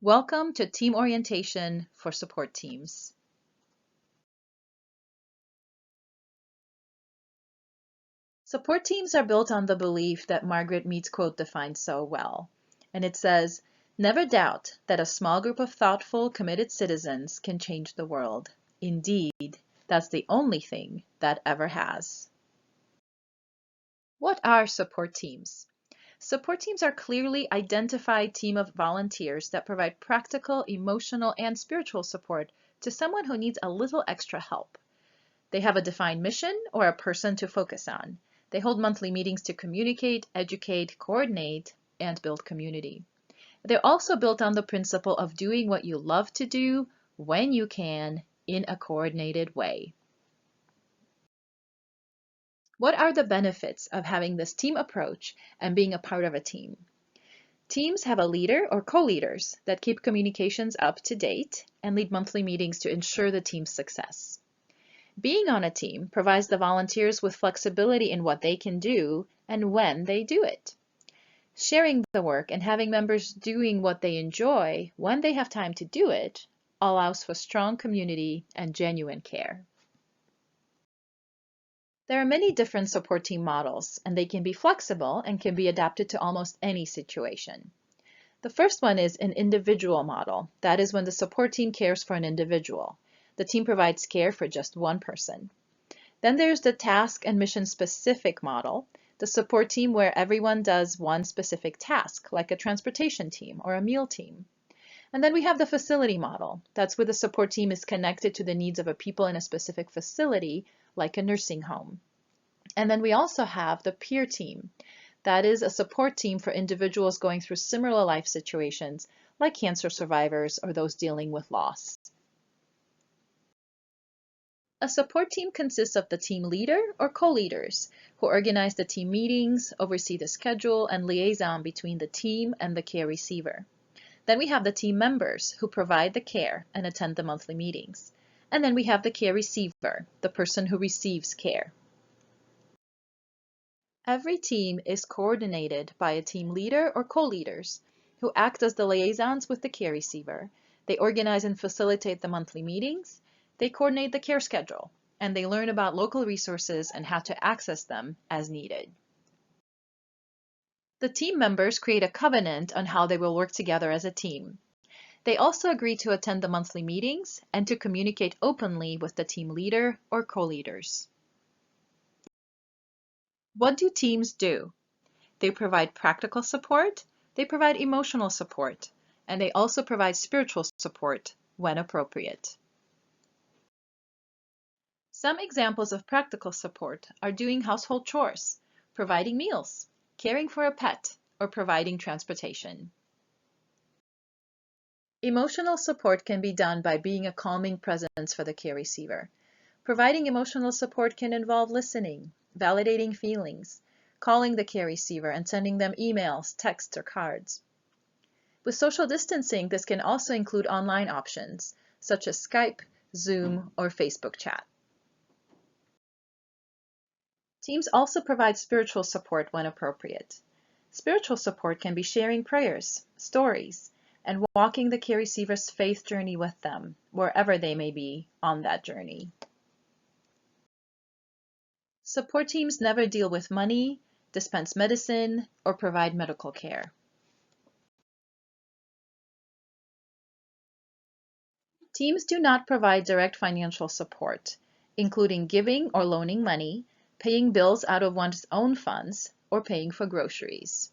Welcome to Team Orientation for Support Teams. Support teams are built on the belief that Margaret Mead's quote defines so well. And it says, "Never doubt that a small group of thoughtful, committed citizens can change the world. Indeed, that's the only thing that ever has." What are support teams? Support teams are a clearly identified team of volunteers that provide practical, emotional, and spiritual support to someone who needs a little extra help. They have a defined mission or a person to focus on. They hold monthly meetings to communicate, educate, coordinate, and build community. They're also built on the principle of doing what you love to do when you can in a coordinated way. What are the benefits of having this team approach and being a part of a team? Teams have a leader or co-leaders that keep communications up to date and lead monthly meetings to ensure the team's success. Being on a team provides the volunteers with flexibility in what they can do and when they do it. Sharing the work and having members doing what they enjoy when they have time to do it allows for strong community and genuine care. There are many different support team models, and they can be flexible and can be adapted to almost any situation. The first one is an individual model. That is when the support team cares for an individual. The team provides care for just one person. Then there's the task and mission specific model, the support team where everyone does one specific task, like a transportation team or a meal team. And then we have the facility model. That's where the support team is connected to the needs of a people in a specific facility, like a nursing home. And then we also have the peer team. That is a support team for individuals going through similar life situations, like cancer survivors or those dealing with loss. A support team consists of the team leader or co-leaders who organize the team meetings, oversee the schedule, and liaison between the team and the care receiver. Then we have the team members who provide the care and attend the monthly meetings. And then we have the care receiver, the person who receives care. Every team is coordinated by a team leader or co-leaders who act as the liaisons with the care receiver. They organize and facilitate the monthly meetings. They coordinate the care schedule, and they learn about local resources and how to access them as needed. The team members create a covenant on how they will work together as a team. They also agree to attend the monthly meetings and to communicate openly with the team leader or co-leaders. What do teams do? They provide practical support, they provide emotional support, and they also provide spiritual support when appropriate. Some examples of practical support are doing household chores, providing meals, caring for a pet, or providing transportation. Emotional support can be done by being a calming presence for the care receiver. Providing emotional support can involve listening, validating feelings, calling the care receiver and sending them emails, texts, or cards. With social distancing, this can also include online options, such as Skype, Zoom, or Facebook chat. Teams also provide spiritual support when appropriate. Spiritual support can be sharing prayers, stories, and walking the care receiver's faith journey with them, wherever they may be on that journey. Support teams never deal with money, dispense medicine, or provide medical care. Teams do not provide direct financial support, including giving or loaning money, paying bills out of one's own funds, or paying for groceries.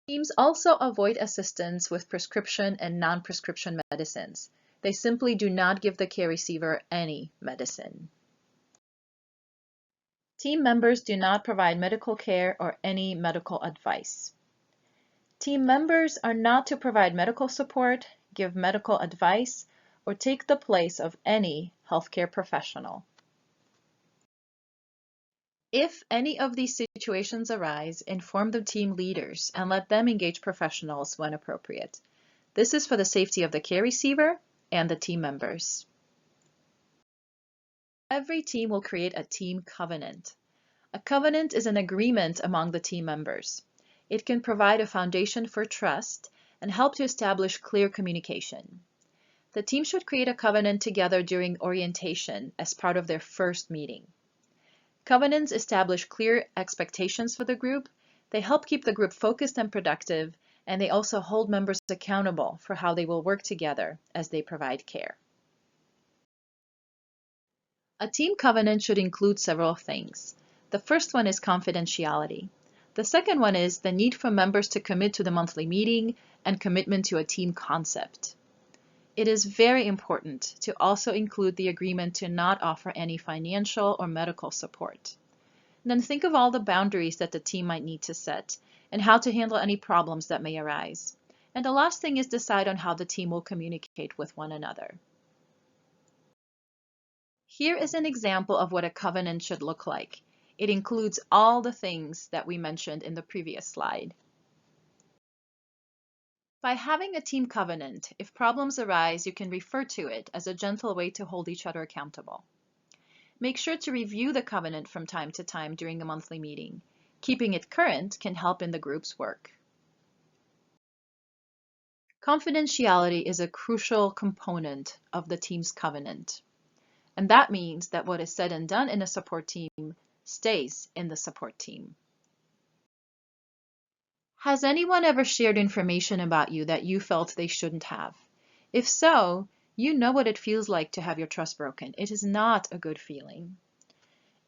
Teams also avoid assistance with prescription and non-prescription medicines. They simply do not give the care receiver any medicine. Team members do not provide medical care or any medical advice. Team members are not to provide medical support, give medical advice, or take the place of any healthcare professional. If any of these situations arise, inform the team leaders and let them engage professionals when appropriate. This is for the safety of the care receiver and the team members. Every team will create a team covenant. A covenant is an agreement among the team members. It can provide a foundation for trust and help to establish clear communication. The team should create a covenant together during orientation as part of their first meeting. Covenants establish clear expectations for the group, they help keep the group focused and productive, and they also hold members accountable for how they will work together as they provide care. A team covenant should include several things. The first one is confidentiality. The second one is the need for members to commit to the monthly meeting and commitment to a team concept. It is very important to also include the agreement to not offer any financial or medical support. Then think of all the boundaries that the team might need to set and how to handle any problems that may arise. And the last thing is decide on how the team will communicate with one another. Here is an example of what a covenant should look like. It includes all the things that we mentioned in the previous slide. By having a team covenant, if problems arise, you can refer to it as a gentle way to hold each other accountable. Make sure to review the covenant from time to time during a monthly meeting. Keeping it current can help in the group's work. Confidentiality is a crucial component of the team's covenant. And that means that what is said and done in a support team stays in the support team. Has anyone ever shared information about you that you felt they shouldn't have? If so, you know what it feels like to have your trust broken. It is not a good feeling.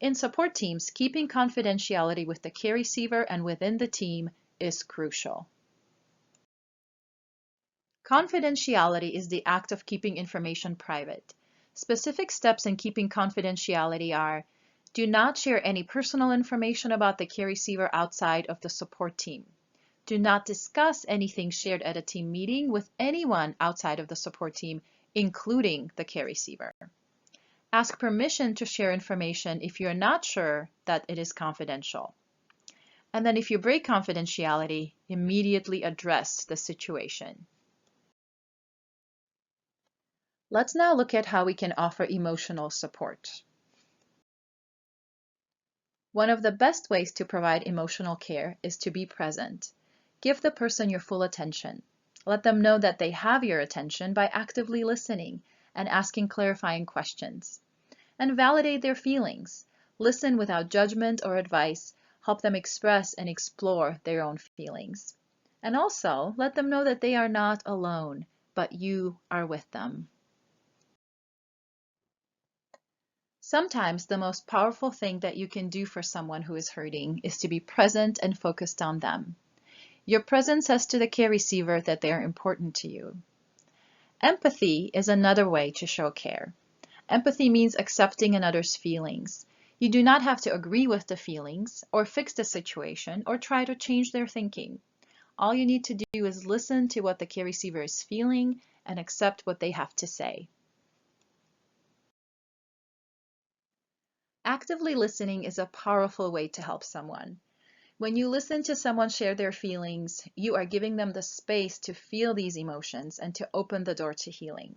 In support teams, keeping confidentiality with the care receiver and within the team is crucial. Confidentiality is the act of keeping information private. Specific steps in keeping confidentiality are: do not share any personal information about the care receiver outside of the support team. Do not discuss anything shared at a team meeting with anyone outside of the support team, including the care receiver. Ask permission to share information if you're not sure that it is confidential. And then if you break confidentiality, immediately address the situation. Let's now look at how we can offer emotional support. One of the best ways to provide emotional care is to be present. Give the person your full attention. Let them know that they have your attention by actively listening and asking clarifying questions. And validate their feelings. Listen without judgment or advice. Help them express and explore their own feelings. And also let them know that they are not alone, but you are with them. Sometimes the most powerful thing that you can do for someone who is hurting is to be present and focused on them. Your presence says to the care receiver that they are important to you. Empathy is another way to show care. Empathy means accepting another's feelings. You do not have to agree with the feelings or fix the situation or try to change their thinking. All you need to do is listen to what the care receiver is feeling and accept what they have to say. Actively listening is a powerful way to help someone. When you listen to someone share their feelings, you are giving them the space to feel these emotions and to open the door to healing.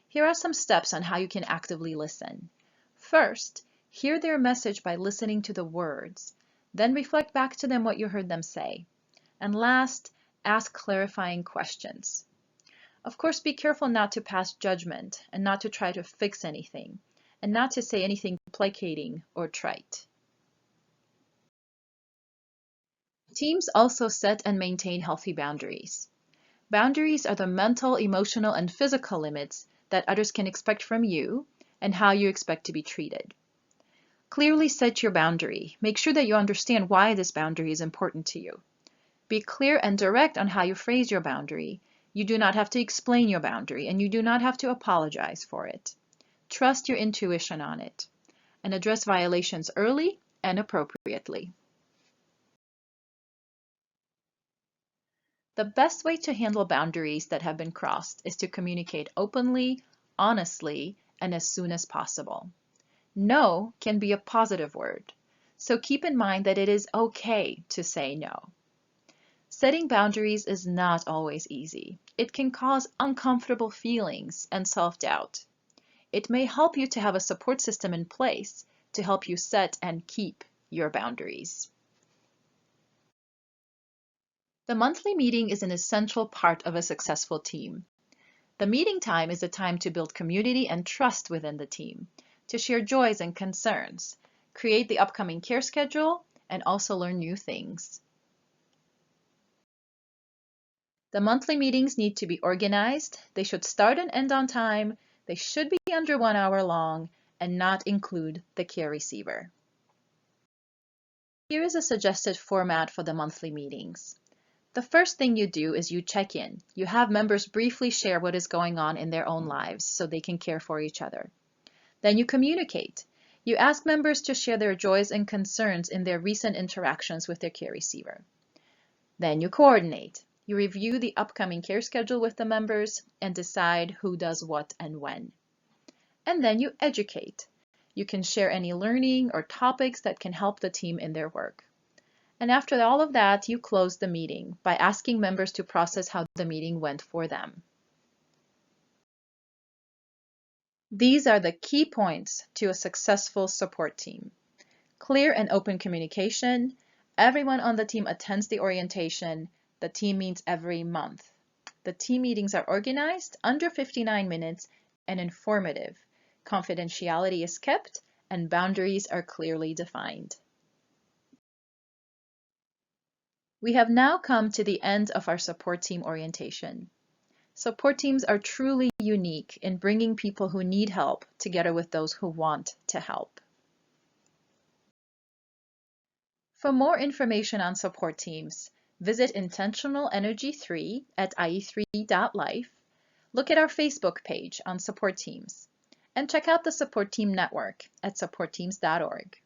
Here are some steps on how you can actively listen. First, hear their message by listening to the words. Then reflect back to them what you heard them say. And last, ask clarifying questions. Of course, be careful not to pass judgment and not to try to fix anything, and not to say anything placating or trite. Teams also set and maintain healthy boundaries. Boundaries are the mental, emotional, and physical limits that others can expect from you and how you expect to be treated. Clearly set your boundary. Make sure that you understand why this boundary is important to you. Be clear and direct on how you phrase your boundary. You do not have to explain your boundary, and you do not have to apologize for it. Trust your intuition on it, and address violations early and appropriately. The best way to handle boundaries that have been crossed is to communicate openly, honestly, and as soon as possible. No can be a positive word, so keep in mind that it is okay to say no. Setting boundaries is not always easy. It can cause uncomfortable feelings and self-doubt. It may help you to have a support system in place to help you set and keep your boundaries. The monthly meeting is an essential part of a successful team. The meeting time is a time to build community and trust within the team, to share joys and concerns, create the upcoming care schedule, and also learn new things. The monthly meetings need to be organized. They should start and end on time. They should be under 1 hour long and not include the care receiver. Here is a suggested format for the monthly meetings. The first thing you do is you check in. You have members briefly share what is going on in their own lives so they can care for each other. Then you communicate. You ask members to share their joys and concerns in their recent interactions with their care receiver. Then you coordinate. You review the upcoming care schedule with the members and decide who does what and when. And then you educate. You can share any learning or topics that can help the team in their work. And after all of that, you close the meeting by asking members to process how the meeting went for them. These are the key points to a successful support team. Clear and open communication. Everyone on the team attends the orientation. The team meets every month. The team meetings are organized, under 59 minutes, and informative. Confidentiality is kept, and boundaries are clearly defined. We have now come to the end of our support team orientation. Support teams are truly unique in bringing people who need help together with those who want to help. For more information on support teams, visit Intentional Energy 3 at ie3.life, look at our Facebook page on support teams, and check out the Support Team Network at supportteams.org.